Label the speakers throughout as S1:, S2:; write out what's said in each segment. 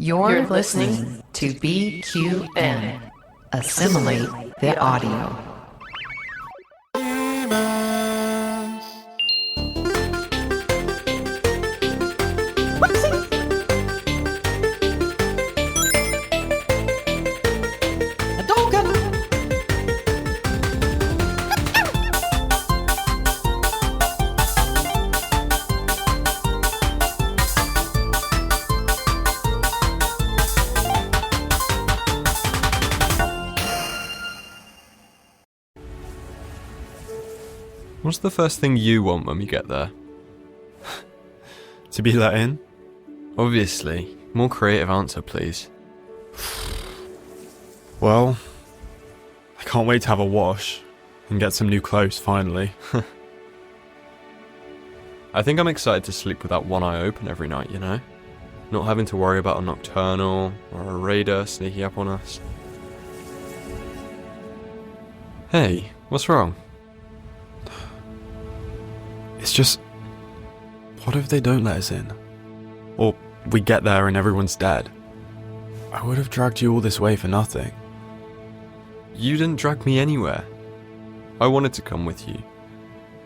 S1: You're listening to BQN. Assimilate the audio.
S2: What's the first thing you want when we get there?
S3: To be let in?
S2: Obviously. More creative answer, please.
S3: Well, I can't wait to have a wash and get some new clothes finally.
S2: I think I'm excited to sleep with that one eye open every night, you know? Not having to worry about a nocturnal or a raider sneaking up on us. Hey, what's wrong?
S3: It's just, what if they don't let us in? Or we get there and everyone's dead? I would have dragged you all this way for nothing.
S2: You didn't drag me anywhere. I wanted to come with you.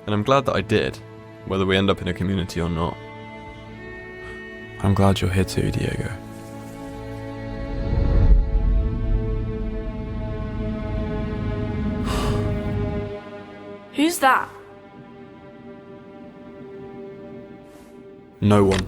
S2: And I'm glad that I did, whether we end up in a community or not.
S3: I'm glad you're here too, Diego.
S4: Who's that?
S3: No one.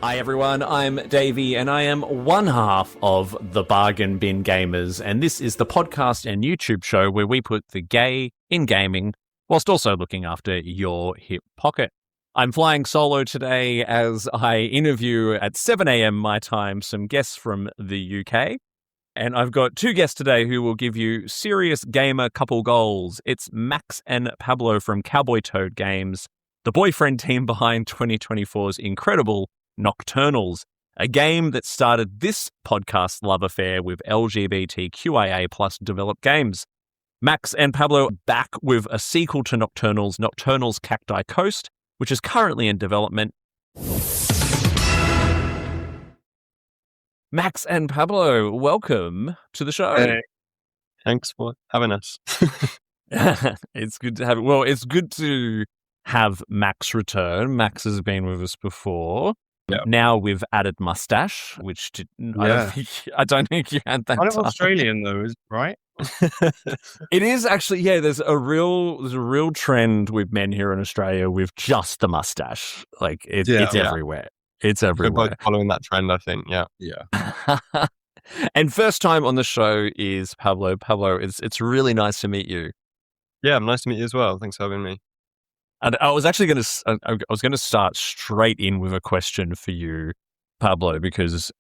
S5: Hi everyone, I'm Davey and I am one half of the Bargain Bin Gamers, and this is the podcast and YouTube show where we put the gay in gaming whilst also looking after your hip pocket. I'm flying solo today as I interview at 7 a.m. my time some guests from the UK. And I've got two guests today who will give you serious gamer couple goals. It's Max and Pablo from Cowboy Toad Games, the boyfriend team behind 2024's incredible Nocturnals, a game that started this podcast love affair with LGBTQIA plus developed games. Max and Pablo are back with a sequel to Nocturnals, Nocturnals Cacti Coast, which is currently in development. Max and Pablo, welcome to the show.
S2: Hey. Thanks for having us.
S5: It's good to have. Well, it's good to have Max return. Max has been with us before.
S2: Yep.
S5: Now we've added mustache, which I don't think you had that.
S6: Kind of
S5: time.
S6: Australian though, right?
S5: It is actually, yeah. There's a real trend with men here in Australia with just the mustache. Like it's everywhere. It's everywhere.
S2: We're both following that trend, I think. Yeah.
S5: And first time on the show is Pablo. Pablo, it's really nice to meet you.
S2: Yeah, nice to meet you as well. Thanks for having me.
S5: And I was actually going to start straight in with a question for you, Pablo, because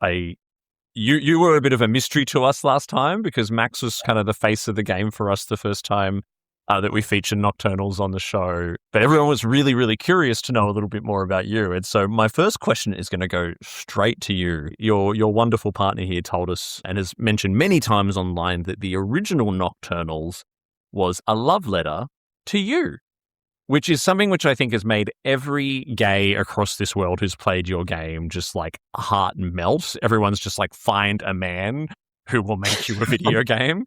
S5: you were a bit of a mystery to us last time because Max was kind of the face of the game for us the first time that we featured Nocturnals on the show. But everyone was really, really curious to know a little bit more about you. And so my first question is going to go straight to you. Your wonderful partner here told us and has mentioned many times online that the original Nocturnals was a love letter to you, which is something which I think has made every gay across this world who's played your game just like heart melt. Everyone's just like, find a man who will make you a video game.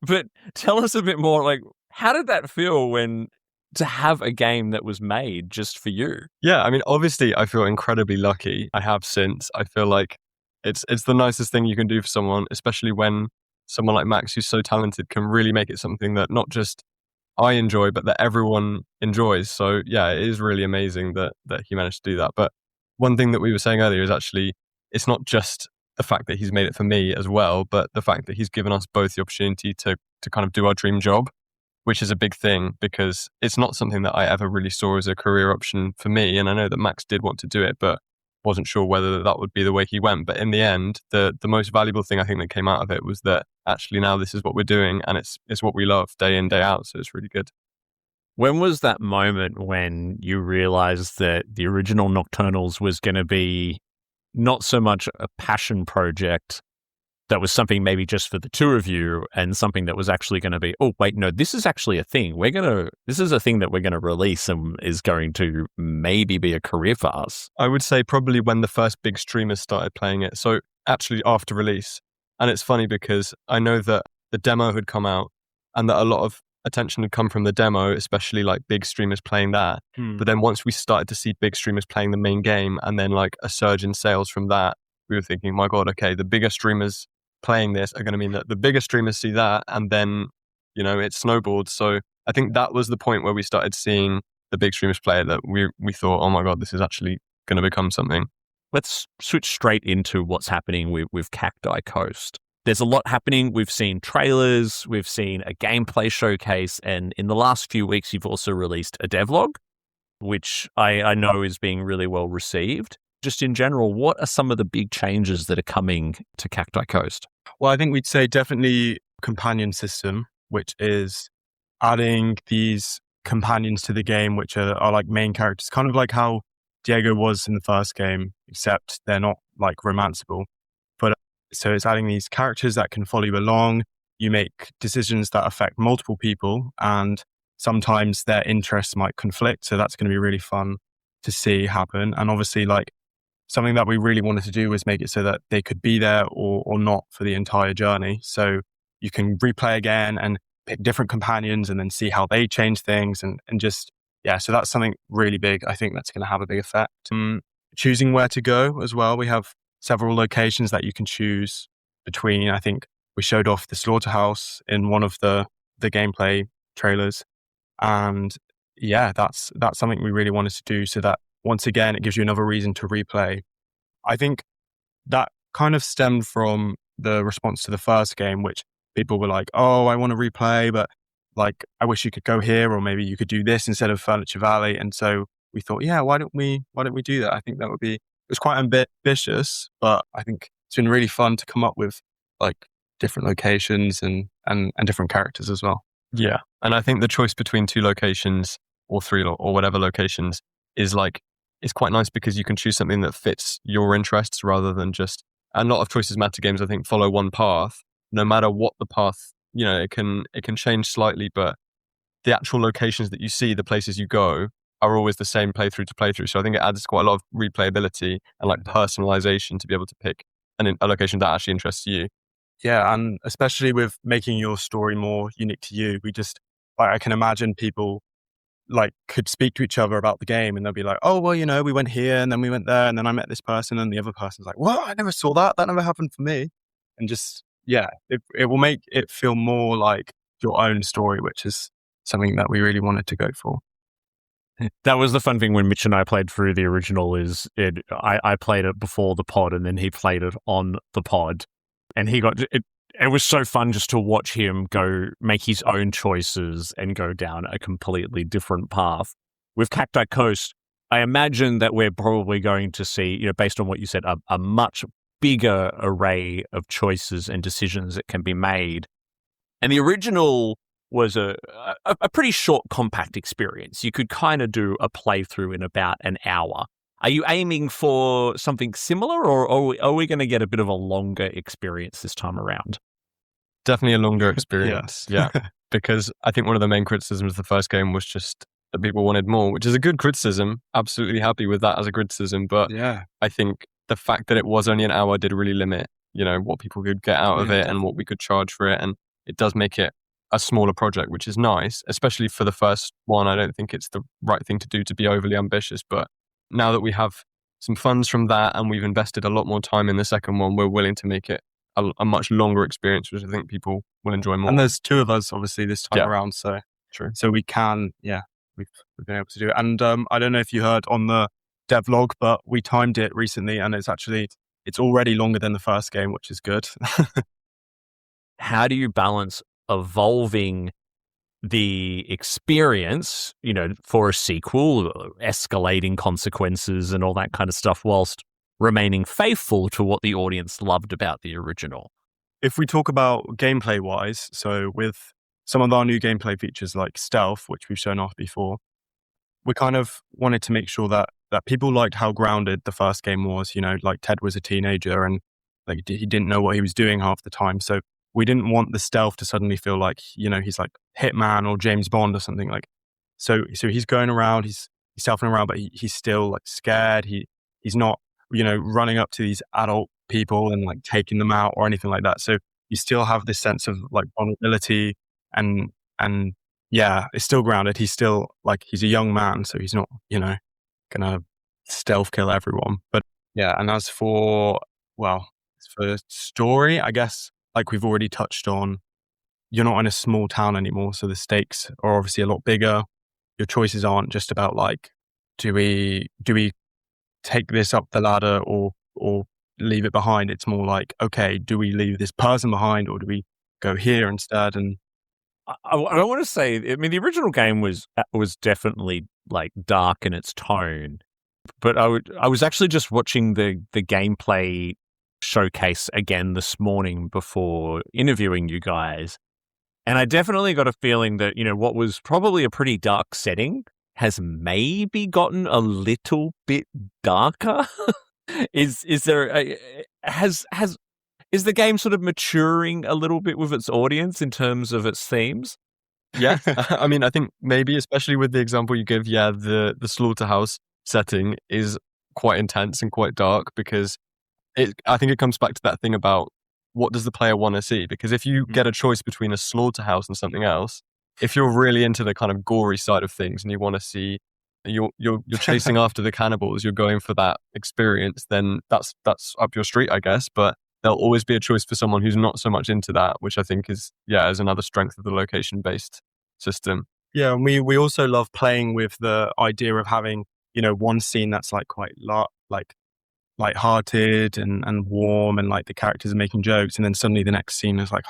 S5: But tell us a bit more, like, how did that feel to have a game that was made just for you?
S2: Yeah, I mean, obviously, I feel incredibly lucky. I have since. I feel like it's the nicest thing you can do for someone, especially when someone like Max, who's so talented, can really make it something that not just I enjoy, but that everyone enjoys. So yeah, it is really amazing that he managed to do that. But one thing that we were saying earlier is actually, it's not just the fact that he's made it for me as well, but the fact that he's given us both the opportunity to kind of do our dream job, which is a big thing because it's not something that I ever really saw as a career option for me. And I know that Max did want to do it, but wasn't sure whether that would be the way he went. But in the end, the most valuable thing I think that came out of it was that actually now this is what we're doing and it's what we love day in, day out. So it's really good.
S5: When was that moment when you realized that the original Nocturnals was going to be not so much a passion project, that was something maybe just for the two of you and something that was actually going to be, oh, wait, no, this is actually a thing. This is a thing that we're going to release and is going to maybe be a career for us?
S2: I would say probably when the first big streamers started playing it. So actually after release. And it's funny because I know that the demo had come out and that a lot of attention had come from the demo, especially like big streamers playing that. But then once we started to see big streamers playing the main game and then like a surge in sales from that, we were thinking, my God, okay, the bigger streamers playing this are going to mean that the bigger streamers see that and then, it snowballed. So I think that was the point where we started seeing the big streamers play it, that we thought, oh my God, this is actually going to become something.
S5: Let's switch straight into what's happening with Cacti Coast. There's a lot happening. We've seen trailers, we've seen a gameplay showcase, and in the last few weeks, you've also released a devlog, which I know is being really well received. Just in general, what are some of the big changes that are coming to Cacti Coast?
S3: Well, I think we'd say definitely companion system, which is adding these companions to the game, which are like main characters, kind of like how Diego was in the first game, except they're not like romanceable. But so it's adding these characters that can follow you along. You make decisions that affect multiple people, and sometimes their interests might conflict. So that's going to be really fun to see happen. And obviously, like, something that we really wanted to do was make it so that they could be there or not for the entire journey. So you can replay again and pick different companions and then see how they change things and just, yeah, so that's something really big. I think that's going to have a big effect. Choosing where to go as well. We have several locations that you can choose between. I think we showed off the slaughterhouse in one of the gameplay trailers. And yeah, that's something we really wanted to do so that once again, it gives you another reason to replay. I think that kind of stemmed from the response to the first game, which people were like, oh, I want to replay, but like, I wish you could go here, or maybe you could do this instead of Furniture Valley. And so we thought, yeah, why don't we do that? I think that would be, it was quite ambitious, but I think it's been really fun to come up with like different locations and different characters as well.
S2: Yeah. And I think the choice between 2 locations or 3 or whatever locations is like, it's quite nice because you can choose something that fits your interests rather than just, and a lot of choices matter games, I think, follow one path, no matter what the path, it can change slightly, but the actual locations that you see, the places you go, are always the same playthrough to playthrough. So I think it adds quite a lot of replayability and like personalization to be able to pick a location that actually interests you.
S3: Yeah, and especially with making your story more unique to you, I can imagine people like could speak to each other about the game and they'll be like, oh, well, we went here and then we went there and then I met this person and the other person's like, what? I never saw that. That never happened for me. And just, yeah, it will make it feel more like your own story, which is something that we really wanted to go for.
S5: That was the fun thing when Mitch and I played through the original I played it before the pod and then he played it on the pod and he got it. It was so fun just to watch him go make his own choices and go down a completely different path. With Cacti Coast, I imagine that we're probably going to see, based on what you said, a much bigger array of choices and decisions that can be made. And the original was a pretty short, compact experience. You could kind of do a playthrough in about an hour. Are you aiming for something similar, or are we going to get a bit of a longer experience this time around?
S2: Definitely a longer experience. Yeah. Because I think one of the main criticisms of the first game was just that people wanted more, which is a good criticism. Absolutely happy with that as a criticism. But yeah, I think the fact that it was only an hour did really limit, what people could get out of it and what we could charge for it. And it does make it a smaller project, which is nice, especially for the first one. I don't think it's the right thing to do to be overly ambitious, but now that we have some funds from that and we've invested a lot more time in the second one, we're willing to make it a much longer experience, which I think people will enjoy more.
S3: And there's 2 of us, obviously, this time around. So
S2: true.
S3: So we can, we've been able to do it. And I don't know if you heard on the devlog, but we timed it recently and it's already longer than the first game, which is good.
S5: How do you balance evolving the experience, for a sequel, escalating consequences and all that kind of stuff, whilst remaining faithful to what the audience loved about the original?
S3: If we talk about gameplay wise, so with some of our new gameplay features like stealth, which we've shown off before, we kind of wanted to make sure that people liked how grounded the first game was, like Ted was a teenager and like he didn't know what he was doing half the time. So we didn't want the stealth to suddenly feel like, he's like Hitman or James Bond or something like. So he's going around, he's stealthing around, but he's still like scared. He's not, running up to these adult people and like taking them out or anything like that. So you still have this sense of like vulnerability and yeah, it's still grounded. He's still like, he's a young man, so he's not, gonna stealth kill everyone. But yeah, and as for story, I guess, like we've already touched on, you're not in a small town anymore, so the stakes are obviously a lot bigger. Your choices aren't just about like, do we take this up the ladder or leave it behind? It's more like, okay, do we leave this person behind or do we go here instead? And
S5: I don't want to say, I mean, the original game was definitely like dark in its tone, but I was actually just watching the gameplay showcase again this morning before interviewing you guys. And I definitely got a feeling that, what was probably a pretty dark setting has maybe gotten a little bit darker. Is the game sort of maturing a little bit with its audience in terms of its themes?
S2: Yeah. I mean, I think maybe, especially with the example you give, the slaughterhouse setting is quite intense and quite dark because I think it comes back to that thing about what does the player want to see? Because if you get a choice between a slaughterhouse and something else, if you're really into the kind of gory side of things and you want to see, you're chasing after the cannibals, you're going for that experience, then that's up your street, I guess. But there'll always be a choice for someone who's not so much into that, which I think is another strength of the location-based system.
S3: Yeah, and we also love playing with the idea of having, one scene that's like quite light-hearted and warm, and like the characters are making jokes, and then suddenly the next scene is like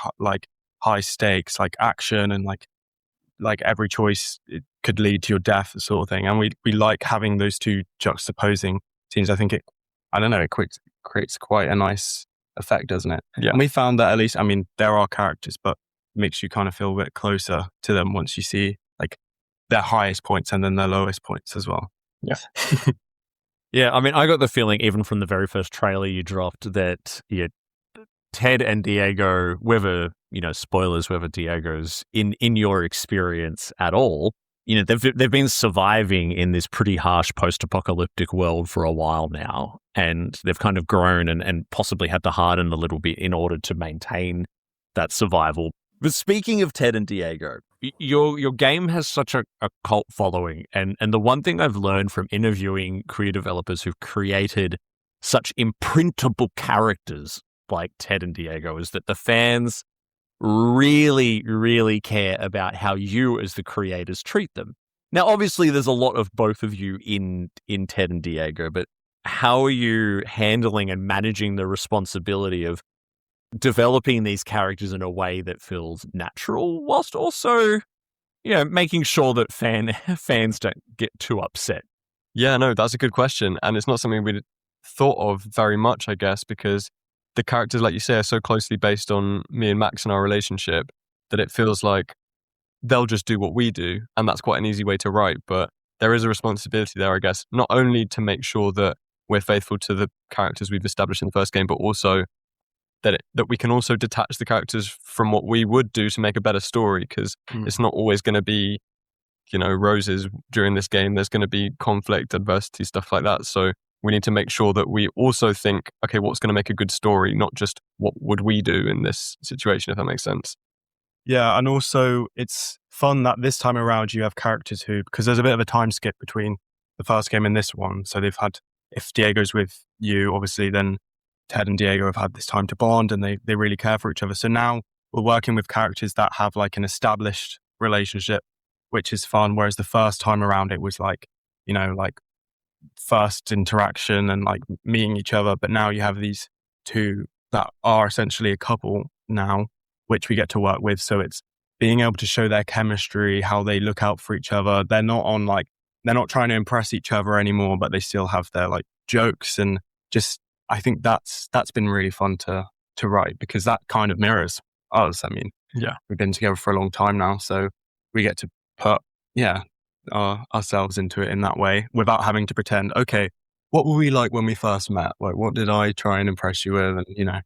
S3: high stakes, like action, and like every choice it could lead to your death, sort of thing. And we like having those two juxtaposing scenes. I think it creates quite a nice effect, doesn't it?
S2: Yeah.
S3: And we found that, at least, I mean, there are characters, but it makes you kind of feel a bit closer to them once you see like their highest points and then their lowest points as well.
S2: Yeah.
S5: Yeah, I mean, I got the feeling even from the very first trailer you dropped that Ted and Diego, whether, spoilers, whether Diego's in your experience at all, they've been surviving in this pretty harsh post-apocalyptic world for a while now, and they've kind of grown and possibly had to harden a little bit in order to maintain that survival. But speaking of Ted and Diego, your game has such a cult following, and the one thing I've learned from interviewing career developers who've created such imprintable characters like Ted and Diego is that the fans really, really care about how you as the creators treat them. Now, obviously, there's a lot of both of you in Ted and Diego, but how are you handling and managing the responsibility of developing these characters in a way that feels natural, whilst also, making sure that fans don't get too upset?
S2: Yeah, no, that's a good question. And it's not something we'd thought of very much, I guess, because the characters, like you say, are so closely based on me and Max and our relationship that it feels like they'll just do what we do. And that's quite an easy way to write. But there is a responsibility there, I guess, not only to make sure that we're faithful to the characters we've established in the first game, but also that we can also detach the characters from what we would do to make a better story, because it's not always going to be, roses during this game. There's going to be conflict, adversity, stuff like that. So we need to make sure that we also think, okay, what's going to make a good story, not just what would we do in this situation, if that makes sense.
S3: Yeah, and also it's fun that this time around you have characters who, because there's a bit of a time skip between the first game and this one. So they've had, if Diego's with you, obviously, then Ted and Diego have had this time to bond and they really care for each other. So now we're working with characters that have like an established relationship, which is fun. Whereas the first time around it was like, like first interaction and like meeting each other. But now you have these two that are essentially a couple now, which we get to work with. So it's being able to show their chemistry, how they look out for each other. They're not trying to impress each other anymore, but they still have their like jokes, and just, I think that's been really fun to write, because that kind of mirrors us. I mean,
S2: yeah,
S3: we've been together for a long time now, so we get to put, ourselves into it in that way without having to pretend, okay, what were we like when we first met? Like, what did I try and impress you with? And, yeah,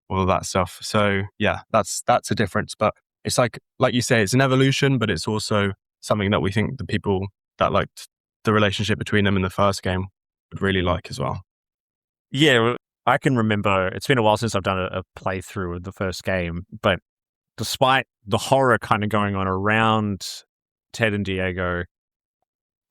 S3: all of that stuff. So yeah, that's a difference. But it's like you say, it's an evolution, but it's also something that we think the people that liked the relationship between them in the first game would really like as well.
S5: Yeah, I can remember, it's been a while since I've done a playthrough of the first game, but despite the horror kind of going on around Ted and Diego,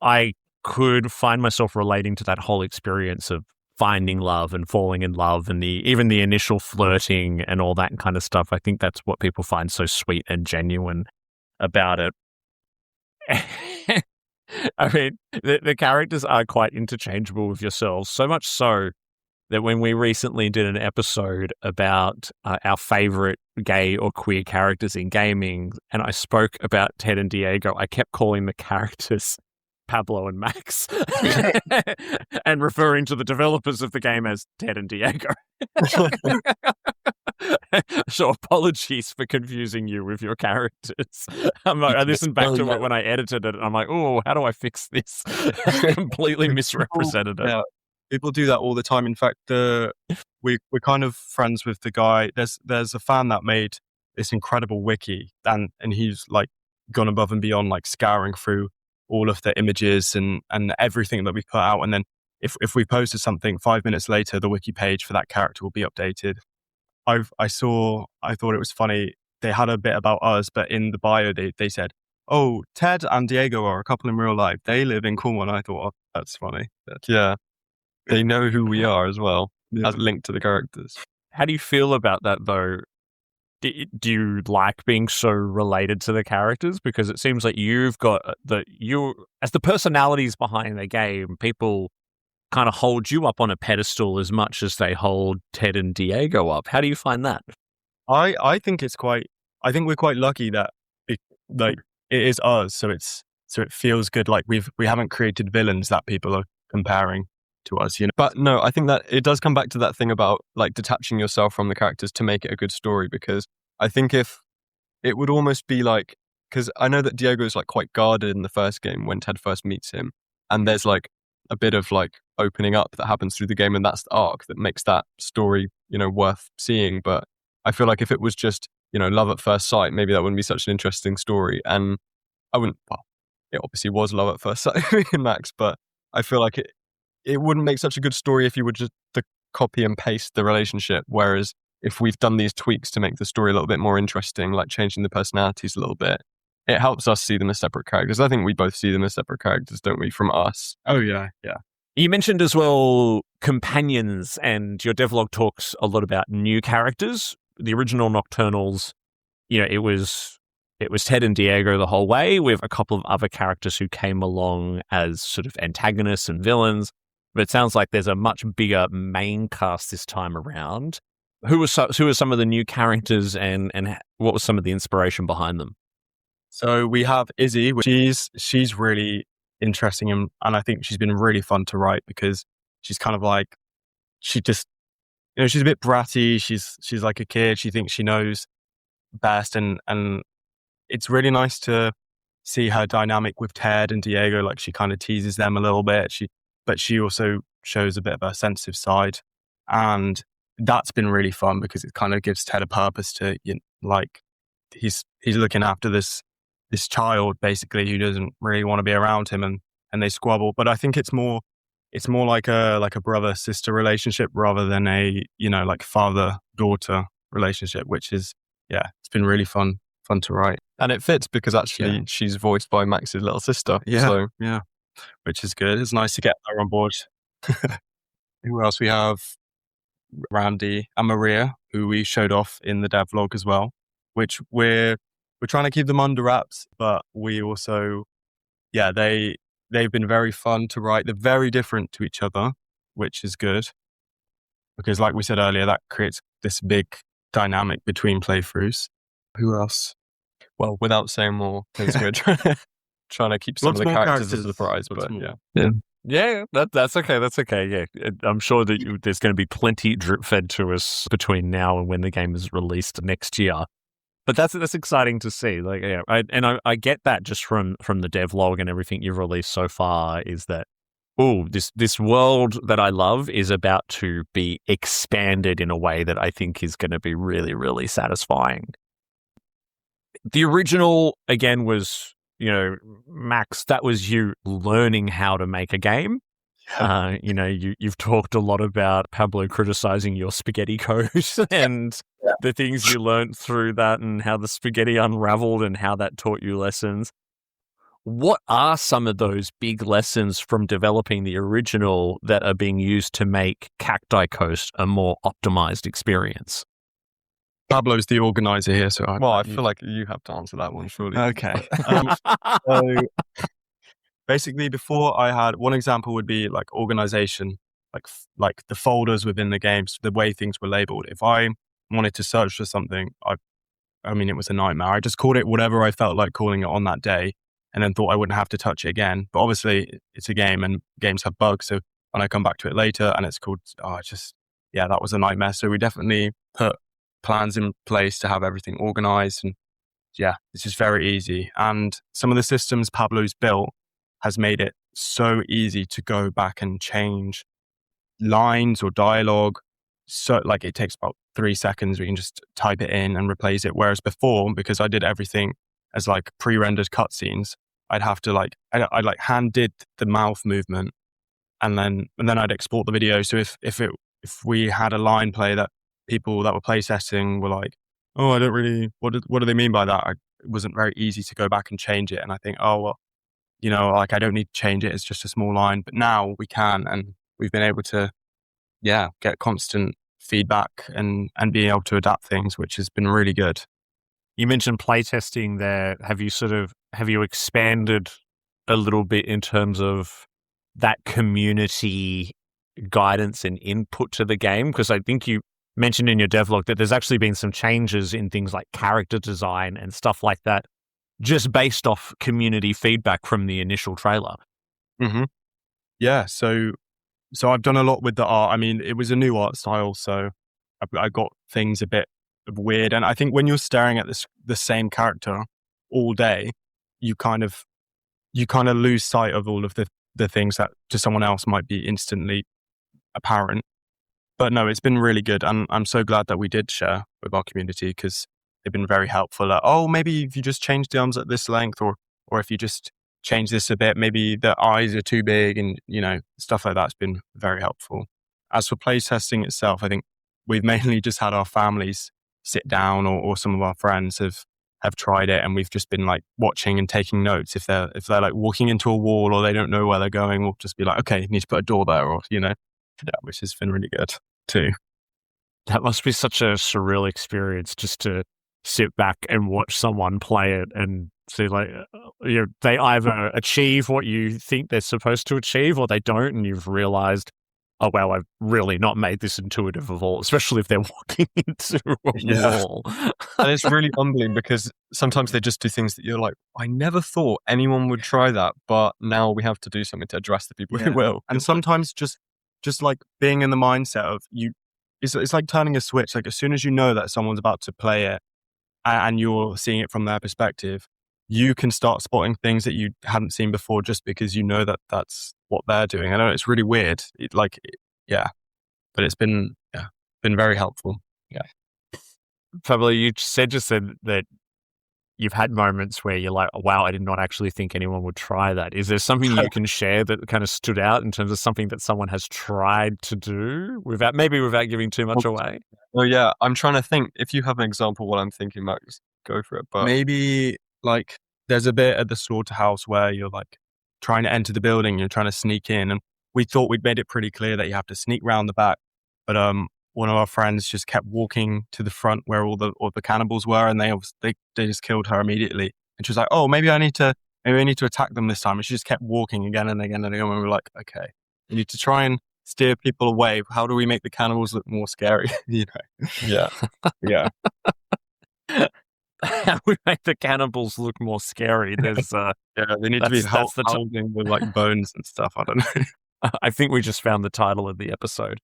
S5: I could find myself relating to that whole experience of finding love and falling in love and even the initial flirting and all that kind of stuff. I think that's what people find so sweet and genuine about it. I mean, the characters are quite interchangeable with yourselves, so much so that when we recently did an episode about our favorite gay or queer characters in gaming, and I spoke about Ted and Diego, I kept calling the characters Pablo and Max and referring to the developers of the game as Ted and Diego. So apologies for confusing you with your characters. I listened back to it when I edited it, and I'm like, oh, how do I fix this? Completely misrepresented it.
S3: Yeah. People do that all the time. In fact, we're kind of friends with the guy. There's a fan that made this incredible wiki, and he's like gone above and beyond, like scouring through all of the images and everything that we put out. And then if we posted something 5 minutes later, the wiki page for that character will be updated. I thought it was funny. They had a bit about us, but in the bio they said, "Oh, Ted and Diego are a couple in real life. They live in Cornwall." And I thought, oh, that's funny.
S2: Yeah. They know who we are as well, as linked to the characters.
S5: How do you feel about that, though? Do you like being so related to the characters? Because it seems like you've got as the personalities behind the game, people kind of hold you up on a pedestal as much as they hold Ted and Diego up. How do you find that?
S3: I think I think we're quite lucky that it is us, so it feels good. Like we haven't created villains that people are comparing to us,
S2: But no, I think that it does come back to that thing about like detaching yourself from the characters to make it a good story, because I think if it would almost be like, because I know that Diego's like quite guarded in the first game when Ted first meets him, and there's like a bit of like opening up that happens through the game, and that's the arc that makes that story, worth seeing. But I feel like if it was just, love at first sight, maybe that wouldn't be such an interesting story. And it obviously was love at first sight in Max, but I feel like it wouldn't make such a good story if you would just copy and paste the relationship. Whereas if we've done these tweaks to make the story a little bit more interesting, like changing the personalities a little bit, it helps us see them as separate characters. I think we both see them as separate characters, don't we, from us?
S3: Oh, yeah, yeah.
S5: You mentioned as well companions, and your devlog talks a lot about new characters. The original Nocturnals, it was Ted and Diego the whole way, with a couple of other characters who came along as sort of antagonists and villains. But it sounds like there's a much bigger main cast this time around. Who are some of the new characters, and what was some of the inspiration behind them?
S3: So we have Izzy. She's really interesting, and I think she's been really fun to write, because she's kind of like, she just, she's a bit bratty. She's like a kid. She thinks she knows best, and it's really nice to see her dynamic with Ted and Diego. Like, she kind of teases them a little bit. But she also shows a bit of a sensitive side, and that's been really fun because it kind of gives Ted a purpose to, like, he's looking after this child basically who doesn't really want to be around him, and they squabble. But I think it's more like a brother sister relationship rather than a like father daughter relationship, which is, yeah, it's been really fun to write.
S2: And it fits because actually she's voiced by Max's little sister.
S3: Yeah,
S2: so.
S3: yeah. Which is good. It's nice to get her on board. Who else? We have Randy and Maria, who we showed off in the devlog as well, which we're trying to keep them under wraps, but we also, they've been very fun to write. They're very different to each other, which is good, because like we said earlier, that creates this big dynamic between playthroughs. Who else?
S2: Well, without saying more, because we're trying to keep some
S3: Lots
S2: of the
S3: more
S2: characters
S3: characters.
S2: as a surprise, but
S5: Yeah, that's okay. That's okay. Yeah, I'm sure that there's going to be plenty drip fed to us between now and when the game is released next year. But that's exciting to see. Like, I get that just from the devlog and everything you've released so far, is that oh, this world that I love is about to be expanded in a way that I think is going to be really, really satisfying. The original, again, was, Max, that was you learning how to make a game. You've talked a lot about Pablo criticizing your spaghetti code and the things you learned through that and how the spaghetti unraveled and how that taught you lessons. What are some of those big lessons from developing the original that are being used to make Cacti Coast a more optimized experience?
S3: Pablo's the organizer here, so
S2: I feel like you have to answer that one, surely.
S3: Okay. So basically, before I had one example would be like organization, like the folders within the games, the way things were labeled. If I wanted to search for something, I mean, it was a nightmare. I just called it whatever I felt like calling it on that day, and then thought I wouldn't have to touch it again. But obviously, it's a game, and games have bugs. So when I come back to it later, and it's called, that was a nightmare. So we definitely put plans in place to have everything organized, and this is very easy. And some of the systems Pablo's built has made it so easy to go back and change lines or dialogue. So like it takes about 3 seconds. We can just type it in and replace it. Whereas before, because I did everything as like pre-rendered cutscenes, I'd have to I'd like hand did the mouth movement, and then I'd export the video. So if we had a line play that people that were play testing were like, oh, I don't really, what do they mean by that? It wasn't very easy to go back and change it. And I think, oh, well, I don't need to change it. It's just a small line. But now we can, and we've been able to, get constant feedback and being able to adapt things, which has been really good.
S5: You mentioned playtesting there. Have you expanded a little bit in terms of that community guidance and input to the game? Because I think you mentioned in your devlog that there's actually been some changes in things like character design and stuff like that, just based off community feedback from the initial trailer.
S3: Mm-hmm. Yeah. So I've done a lot with the art. I mean, it was a new art style, so I got things a bit weird. And I think when you're staring at the same character all day, you kind of lose sight of all of the things that to someone else might be instantly apparent. But no, it's been really good. And I'm so glad that we did share with our community, because they've been very helpful. Maybe if you just change the arms at this length, or if you just change this a bit, maybe the eyes are too big, and, stuff like that's been very helpful. As for playtesting itself, I think we've mainly just had our families sit down, or some of our friends have tried it, and we've just been like watching and taking notes. If they're like walking into a wall or they don't know where they're going, we'll just be like, okay, you need to put a door there, or, which has been really good too.
S5: That must be such a surreal experience, just to sit back and watch someone play it and see they either achieve what you think they're supposed to achieve, or they don't, and you've realized, oh wow, I've really not made this intuitive at all, especially if they're walking into a wall.
S2: And it's really humbling, because sometimes they just do things that you're like, I never thought anyone would try that, but now we have to do something to address the people who will.
S3: And sometimes just like being in the mindset of it's like turning a switch. Like as soon as you know that someone's about to play it and you're seeing it from their perspective, you can start spotting things that you hadn't seen before, just because you know that that's what they're doing. I know it's really weird. But it's been very helpful. Yeah.
S5: Pablo, you said that you've had moments where you're like, oh, wow, I did not actually think anyone would try that. Is there something you can share that kind of stood out in terms of something that someone has tried to do without giving too much away?
S2: Well, yeah, I'm trying to think. If you have an example while I'm thinking, Max, go for it. But
S3: maybe like there's a bit at the slaughterhouse where you're like trying to enter the building, you're trying to sneak in, and we thought we'd made it pretty clear that you have to sneak round the back. But one of our friends just kept walking to the front where all the cannibals were, and they just killed her immediately. And she was like, "Oh, maybe I need to attack them this time." And she just kept walking again and again and again. And we were like, "Okay, we need to try and steer people away. How do we make the cannibals look more scary?"
S2: Yeah.
S5: How we make the cannibals look more scary? There's
S3: they need to be holding with like bones and stuff. I don't know.
S5: I think we just found the title of the episode.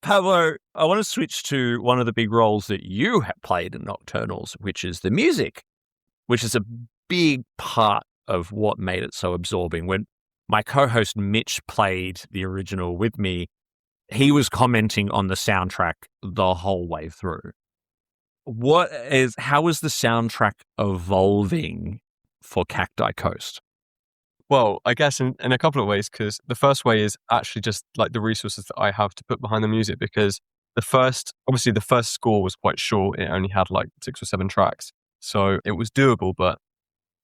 S5: Pablo, I want to switch to one of the big roles that you have played in Nocturnals, which is the music, which is a big part of what made it so absorbing. When my co-host Mitch played the original with me, he was commenting on the soundtrack the whole way through. How is the soundtrack evolving for Cacti Coast?
S2: Well, I guess in a couple of ways, because the first way is actually just like the resources that I have to put behind the music, because obviously the first score was quite short. It only had like 6 or 7 tracks. So it was doable, but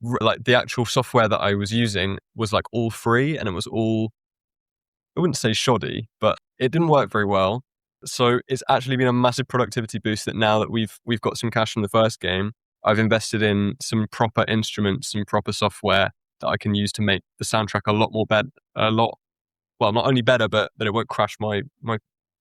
S2: like the actual software that I was using was like all free, and it was all, I wouldn't say shoddy, but it didn't work very well. So it's actually been a massive productivity boost that now that we've got some cash from the first game, I've invested in some proper instruments, some proper software that I can use to make the soundtrack a lot more well, not only better, but that it won't crash my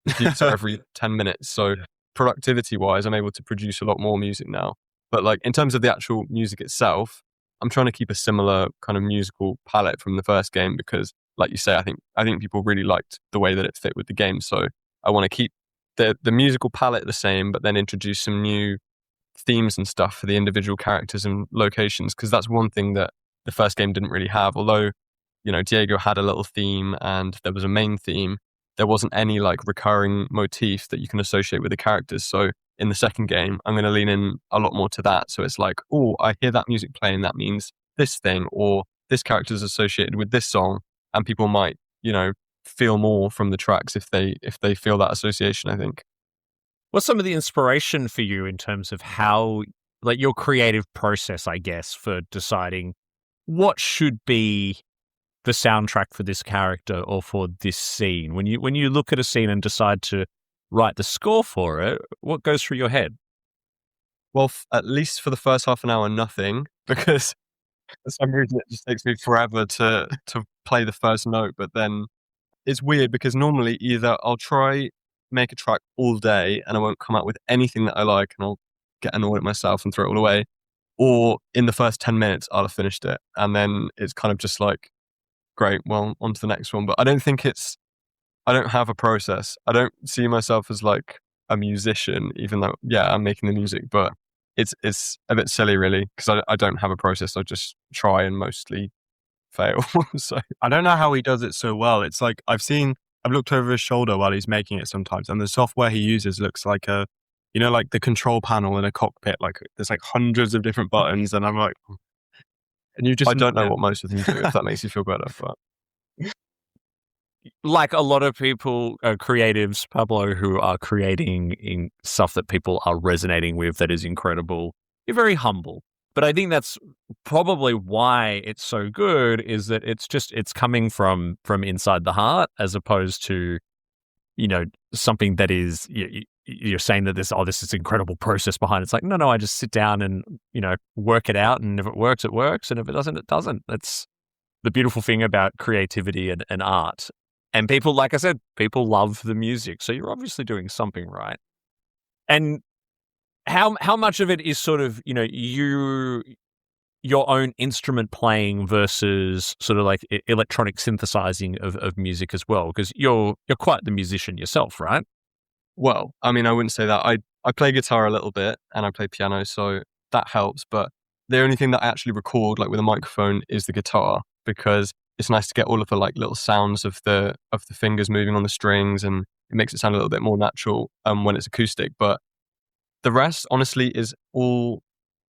S2: computer every 10 minutes. So productivity wise, I'm able to produce a lot more music now. But like in terms of the actual music itself, I'm trying to keep a similar kind of musical palette from the first game, because like you say, I think people really liked the way that it fit with the game. So I want to keep the musical palette the same, but then introduce some new themes and stuff for the individual characters and locations, because that's one thing that the first game didn't really have. Although, you know, Diego had a little theme and there was a main theme, there wasn't any like recurring motif that you can associate with the characters. So in the second game, I'm going to lean in a lot more to that. So it's like, oh, I hear that music playing, that means this thing, or this character is associated with this song, and people might, you know, feel more from the tracks if they feel that association, I think.
S5: What's some of the inspiration for you in terms of how, like, your creative process, I guess, for deciding what should be the soundtrack for this character or for this scene? When you look at a scene and decide to write the score for it, what goes through your head?
S2: Well, at least for the first half an hour, nothing, because for some reason it just takes me forever to play the first note. But then it's weird, because normally either I'll try make a track all day and I won't come out with anything that I like, and I'll get annoyed at myself and throw it all away, or in the first 10 minutes I'll have finished it, and then it's kind of just like, great, well, on to the next one. But I don't have a process. I don't see myself as like a musician, even though, yeah, I'm making the music, but it's a bit silly really, because I don't have a process. I just try and mostly fail. So
S3: I don't know how he does it so well. It's like I've looked over his shoulder while he's making it sometimes, and the software he uses looks like like the control panel in a cockpit. Like there's like hundreds of different buttons, and I'm like, and
S2: I don't know what most of them do, if that makes you feel better. But
S5: like a lot of people, creatives, Pablo, who are creating in stuff that people are resonating with, that is incredible. You're very humble. But I think that's probably why it's so good, is that it's coming from inside the heart, as opposed to, you know, something that is, you're saying that this is incredible process behind it. It's like, no, I just sit down and, you know, work it out. And if it works, it works. And if it doesn't, it doesn't. That's the beautiful thing about creativity and art. And people, like I said, people love the music. So you're obviously doing something right. And how much of it is sort of, you know, your own instrument playing versus sort of like electronic synthesizing of music as well? Because you're quite the musician yourself, right?
S2: Well, I mean, I wouldn't say that. I play guitar a little bit and I play piano, so that helps. But the only thing that I actually record, like with a microphone, is the guitar, because it's nice to get all of the like little sounds of the fingers moving on the strings, and it makes it sound a little bit more natural when it's acoustic. But the rest, honestly, is all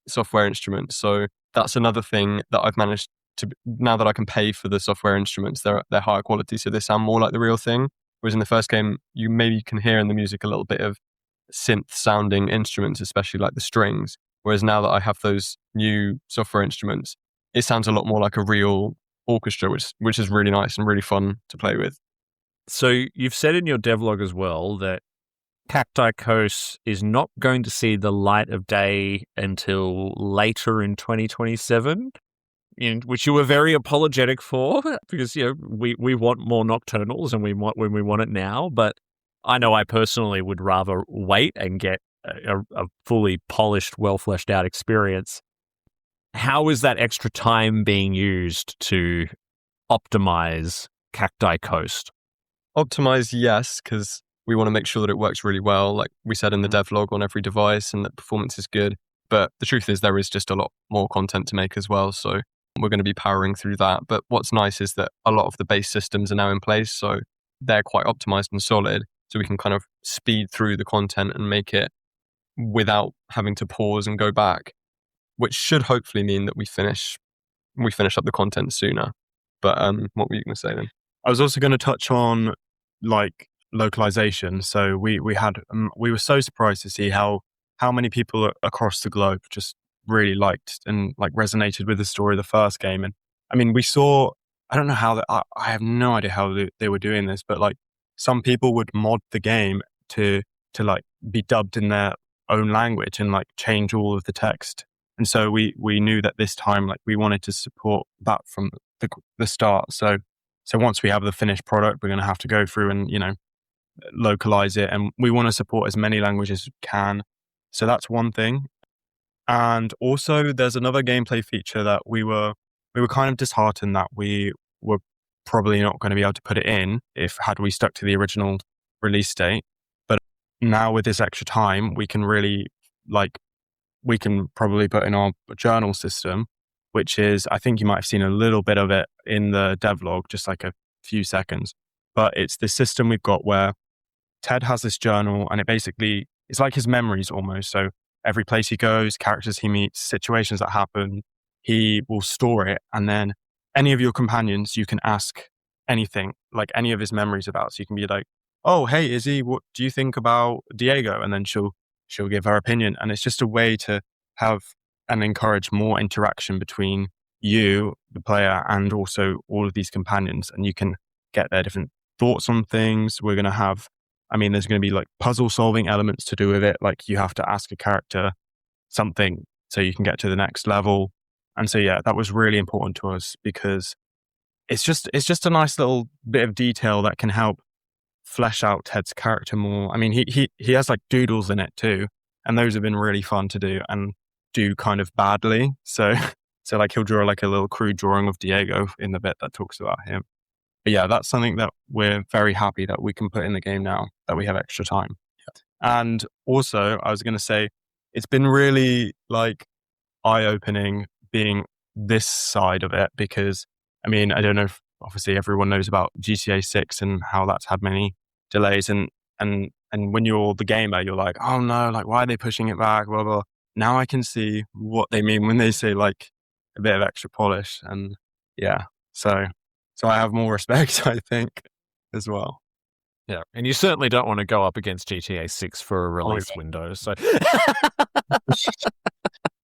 S2: software instruments. So that's another thing that I've managed to, now that I can pay for the software instruments, they're higher quality, so they sound more like the real thing. Whereas in the first game, you maybe can hear in the music a little bit of synth sounding instruments, especially like the strings. Whereas now that I have those new software instruments, it sounds a lot more like a real orchestra, which is really nice and really fun to play with.
S5: So you've said in your devlog as well that Cacti Coast is not going to see the light of day until later in 2027, which you were very apologetic for, because, you know, we want more Nocturnals and we want it now. But I know I personally would rather wait and get a fully polished, well fleshed out experience. How is that extra time being used to optimize Cacti Coast?
S2: Optimize, yes, because we want to make sure that it works really well, like we said in the devlog, on every device, and that performance is good. But the truth is there is just a lot more content to make as well. So we're going to be powering through that. But what's nice is that a lot of the base systems are now in place, so they're quite optimized and solid, so we can kind of speed through the content and make it without having to pause and go back, which should hopefully mean that we finish up the content sooner. But what were you going to say then?
S3: I was also going to touch on like localization. So we were so surprised to see how many people across the globe just really liked and like resonated with the story of the first game. And I mean, we saw, I don't know how I have no idea how they were doing this, but like some people would mod the game to like be dubbed in their own language and like change all of the text. And so we knew that this time, like we wanted to support that from the start. So once we have the finished product, we're going to have to go through and, you know, localize it. And we want to support as many languages as we can. So that's one thing. And also there's another gameplay feature that we were kind of disheartened that we were probably not going to be able to put it in had we stuck to the original release date. But now with this extra time, we can really we can probably put in our journal system, which is, I think you might have seen a little bit of it in the devlog, just like a few seconds. But it's the system we've got where Ted has this journal and it's like his memories almost. So every place he goes, characters he meets, situations that happen, he will store it. And then any of your companions, you can ask anything, like any of his memories about. So you can be like, oh, hey, Izzy, what do you think about Diego? And then she'll give her opinion. And it's just a way to have and encourage more interaction between you, the player, and also all of these companions. And you can get their different thoughts on things. We're going to have, there's going to be like puzzle solving elements to do with it. Like you have to ask a character something so you can get to the next level. And so, yeah, that was really important to us because it's just a nice little bit of detail that can help flesh out Ted's character more. I mean, he has like doodles in it too, and those have been really fun to do and do kind of badly. So like he'll draw like a little crude drawing of Diego in the bit that talks about him. But yeah, that's something that we're very happy that we can put in the game now that we have extra time. Yeah. And also, I was going to say, it's been really like eye-opening being this side of it because, I don't know if obviously everyone knows about GTA 6 and how that's had many delays. And when you're the gamer, you're like, oh no, like why are they pushing it back? Blah, blah. Now I can see what they mean when they say like a bit of extra polish. And yeah, so I have more respect, I think, as well.
S5: Yeah, and you certainly don't want to go up against GTA 6 for a release window. So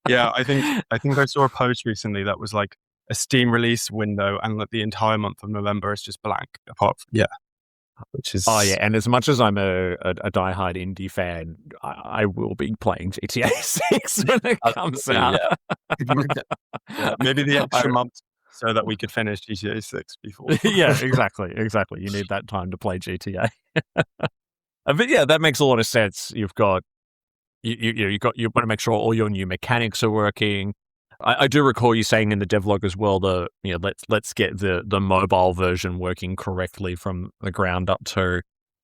S3: yeah, I think I saw a post recently that was like a Steam release window and like the entire month of November is just blank apart from, which is...
S5: Oh yeah, and as much as I'm a diehard indie fan, I will be playing GTA 6 when it comes out.
S3: Yeah, maybe the extra month so that we could finish GTA 6 before.
S5: Yeah, exactly. You need that time to play GTA. But yeah, that makes a lot of sense. You've got you want to make sure all your new mechanics are working. I do recall you saying in the devlog as well, let's get the mobile version working correctly from the ground up too.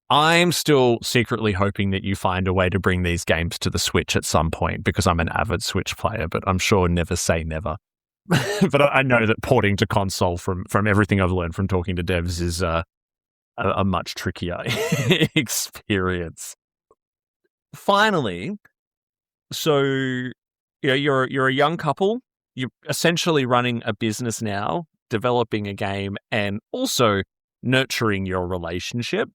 S5: I'm still secretly hoping that you find a way to bring these games to the Switch at some point because I'm an avid Switch player, but I'm sure never say never. But I know that porting to console from everything I've learned from talking to devs is a much trickier experience. Finally, so you're a young couple. You're essentially running a business now, developing a game, and also nurturing your relationship.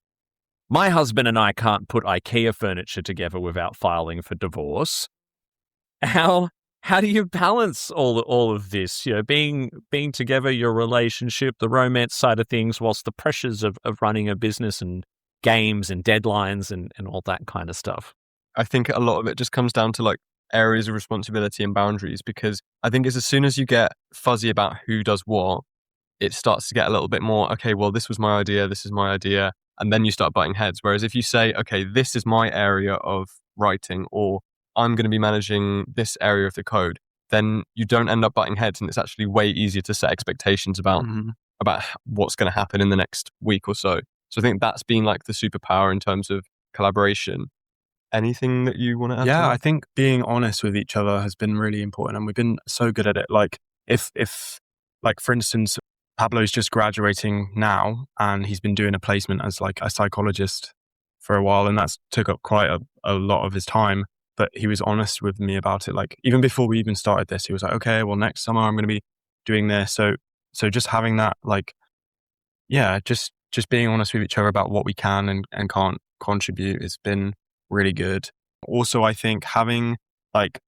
S5: My husband and I can't put IKEA furniture together without filing for divorce. How do you balance all of this? Being together, your relationship, the romance side of things, whilst the pressures of running a business and games and deadlines and all that kind of stuff.
S2: I think a lot of it just comes down to like areas of responsibility and boundaries, because I think it's as soon as you get fuzzy about who does what, it starts to get a little bit more, okay, well, this was my idea, this is my idea, and then you start butting heads. Whereas if you say, okay, this is my area of writing, or I'm going to be managing this area of the code, then you don't end up butting heads, and it's actually way easier to set expectations about what's going to happen in the next week or so. So I think that's been like the superpower in terms of collaboration. Anything that you want to add?
S3: Yeah, I think being honest with each other has been really important, and we've been so good at it. Like if like, for instance, Pablo's just graduating now, and he's been doing a placement as like a psychologist for a while, and that's took up quite a lot of his time. But he was honest with me about it. Like, even before we even started this, he was like, okay, well, next summer I'm going to be doing this. So just having that, like, yeah, just being honest with each other about what we can and can't contribute has been really good. Also, I think having, like,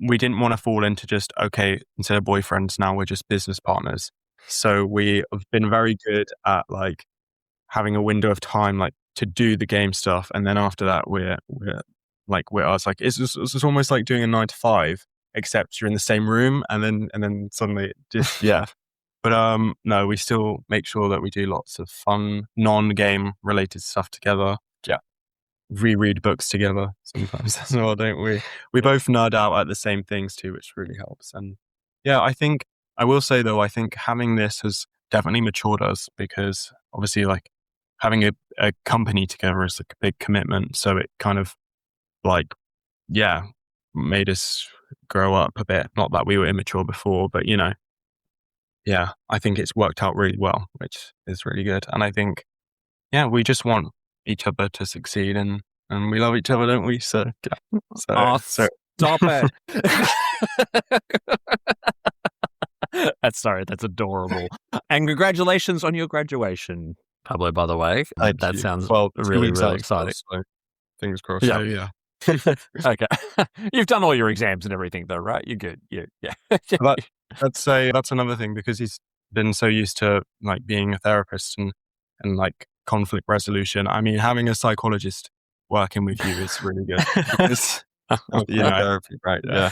S3: we didn't want to fall into just, okay, instead of boyfriends, now we're just business partners. So we have been very good at, like, having a window of time, like, to do the game stuff. And then after that, we're us. Like, it's almost like doing a 9 to 5, except you're in the same room, and then suddenly just, yeah. But no, we still make sure that we do lots of fun, non-game related stuff together.
S2: Yeah.
S3: Reread books together sometimes as well, don't we? We both nerd out at the same things too, which really helps. And yeah, I will say though, I think having this has definitely matured us, because obviously, like, having a company together is like a big commitment. So it kind of, like, yeah, made us grow up a bit. Not that we were immature before, but yeah, I think it's worked out really well, which is really good. And I think, yeah, we just want each other to succeed, and we love each other, don't we? So, yeah. So
S5: Stop it. That's adorable. And congratulations on your graduation, Pablo, by the way.
S2: Thank
S5: That
S2: you.
S5: sounds
S2: Well,
S5: really,
S2: 2 weeks
S5: really
S2: out,
S5: exciting.
S2: so fingers crossed.
S3: yeah, yeah.
S5: Okay. You've done all your exams and everything though, right? You're good. Yeah.
S3: But that's another thing, because he's been so used to, like, being a therapist and like conflict resolution. I mean, having a psychologist working with you is really good. Because,
S2: Therapy, right? Yeah.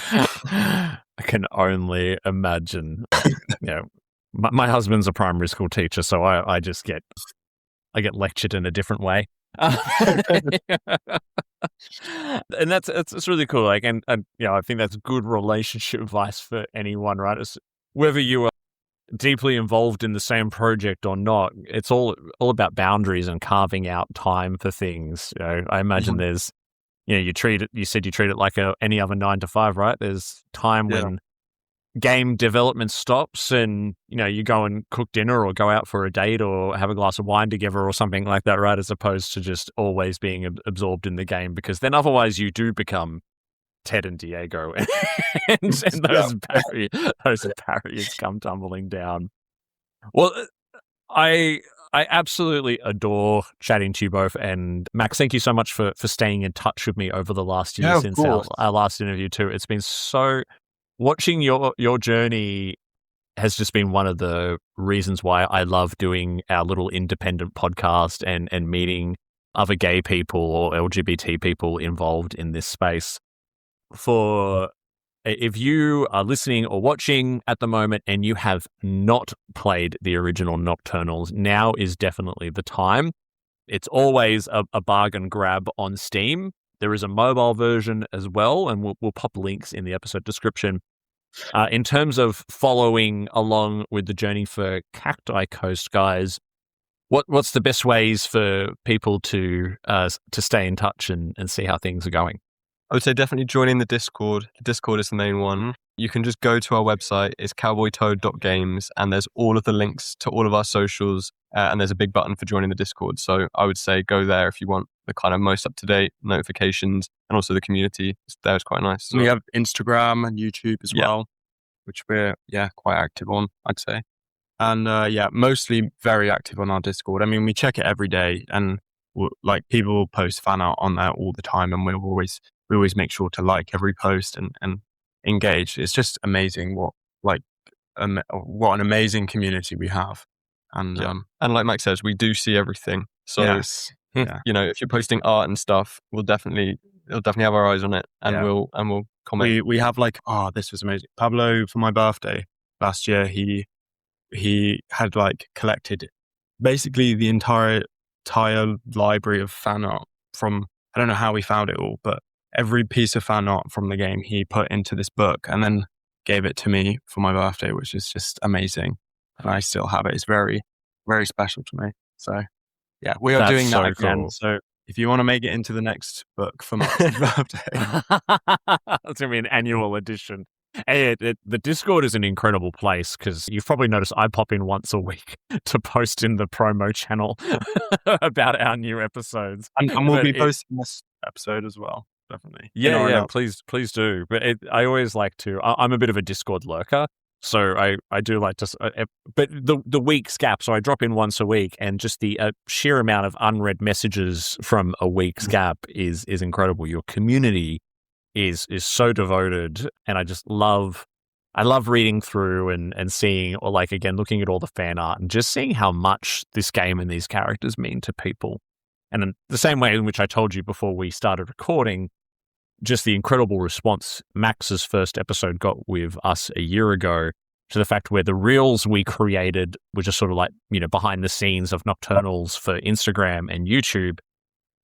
S5: I can only imagine. My husband's a primary school teacher, so I just get lectured in a different way. And it's really cool. Like, and I think that's good relationship advice for anyone, right? It's, whether you are deeply involved in the same project or not, it's all about boundaries and carving out time for things. I imagine there's, you said you treat it like any other 9 to 5, right? There's time when game development stops and, you go and cook dinner or go out for a date or have a glass of wine together or something like that, right? As opposed to just always being absorbed in the game, because then otherwise you do become Ted and Diego and those barriers come tumbling down. Well, I absolutely adore chatting to you both. And Max, thank you so much for staying in touch with me over the last year since our last interview too. It's been so... Watching your journey has just been one of the reasons why I love doing our little independent podcast and meeting other gay people or LGBT people involved in this space. If you are listening or watching at the moment and you have not played the original Nocturnals, now is definitely the time. It's always a bargain grab on Steam. There is a mobile version as well, and we'll pop links in the episode description. In terms of following along with the journey for Cacti Coast, guys, what's the best ways for people to stay in touch and see how things are going?
S2: I would say definitely joining the Discord. The Discord is the main one. You can just go to our website. It's cowboytoad.games, and there's all of the links to all of our socials, and there's a big button for joining the Discord. So I would say go there if you want the kind of most up-to-date notifications, and also the community. There is quite nice.
S3: We have Instagram and YouTube as well, which we're quite active on, I'd say. And mostly very active on our Discord. I mean, we check it every day, and like, people post fan art on there all the time, and we always make sure to like every post and engage. It's just amazing what an amazing community we have. And
S2: and like Max says, we do see everything. So if you're posting art and stuff, we'll definitely have our eyes on it, and we'll comment.
S3: We have, like, this was amazing. Pablo, for my birthday last year, he had, like, collected basically the entire library of fan art from, I don't know how he found it all, but every piece of fan art from the game he put into this book and then gave it to me for my birthday, which is just amazing. And I still have it. It's very, very special to me. So yeah, we are doing that again.
S5: Cool.
S3: So if you want to make it into the next book for Max's birthday.
S5: That's going to be an annual edition. The Discord is an incredible place because you've probably noticed I pop in once a week to post in the promo channel about our new episodes.
S3: And we'll
S5: But
S3: be
S5: it-
S3: posting this episode as well, definitely. In
S5: Yeah,
S3: our
S5: yeah,
S3: announcement.
S5: please do. But I always like to. I'm a bit of a Discord lurker, so I do like to. But the week's gap, so I drop in once a week, and just the sheer amount of unread messages from a week's gap is incredible. Your community is so devoted, and I just love. I love reading through and seeing, or like again, looking at all the fan art and just seeing how much this game and these characters mean to people. And in the same way in which I told you before we started recording, just the incredible response Max's first episode got with us a year ago to the fact where the reels we created were just sort of like, behind the scenes of Nocturnals for Instagram and YouTube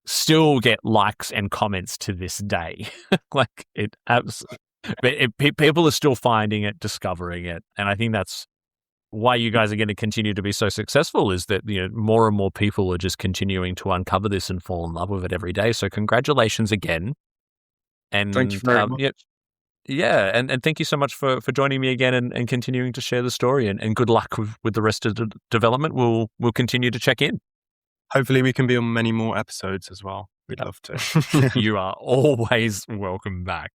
S5: still get likes and comments to this day. Like people are still finding it, discovering it. And I think that's why you guys are going to continue to be so successful, is that more and more people are just continuing to uncover this and fall in love with it every day. So congratulations again. And
S3: Thank you very much.
S5: yeah, and thank you so much for joining me again and continuing to share the story, and good luck with the rest of the development. We'll continue to check in.
S3: Hopefully we can be on many more episodes as well. We'd love to.
S5: You are always welcome back.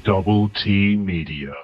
S6: Double T Media.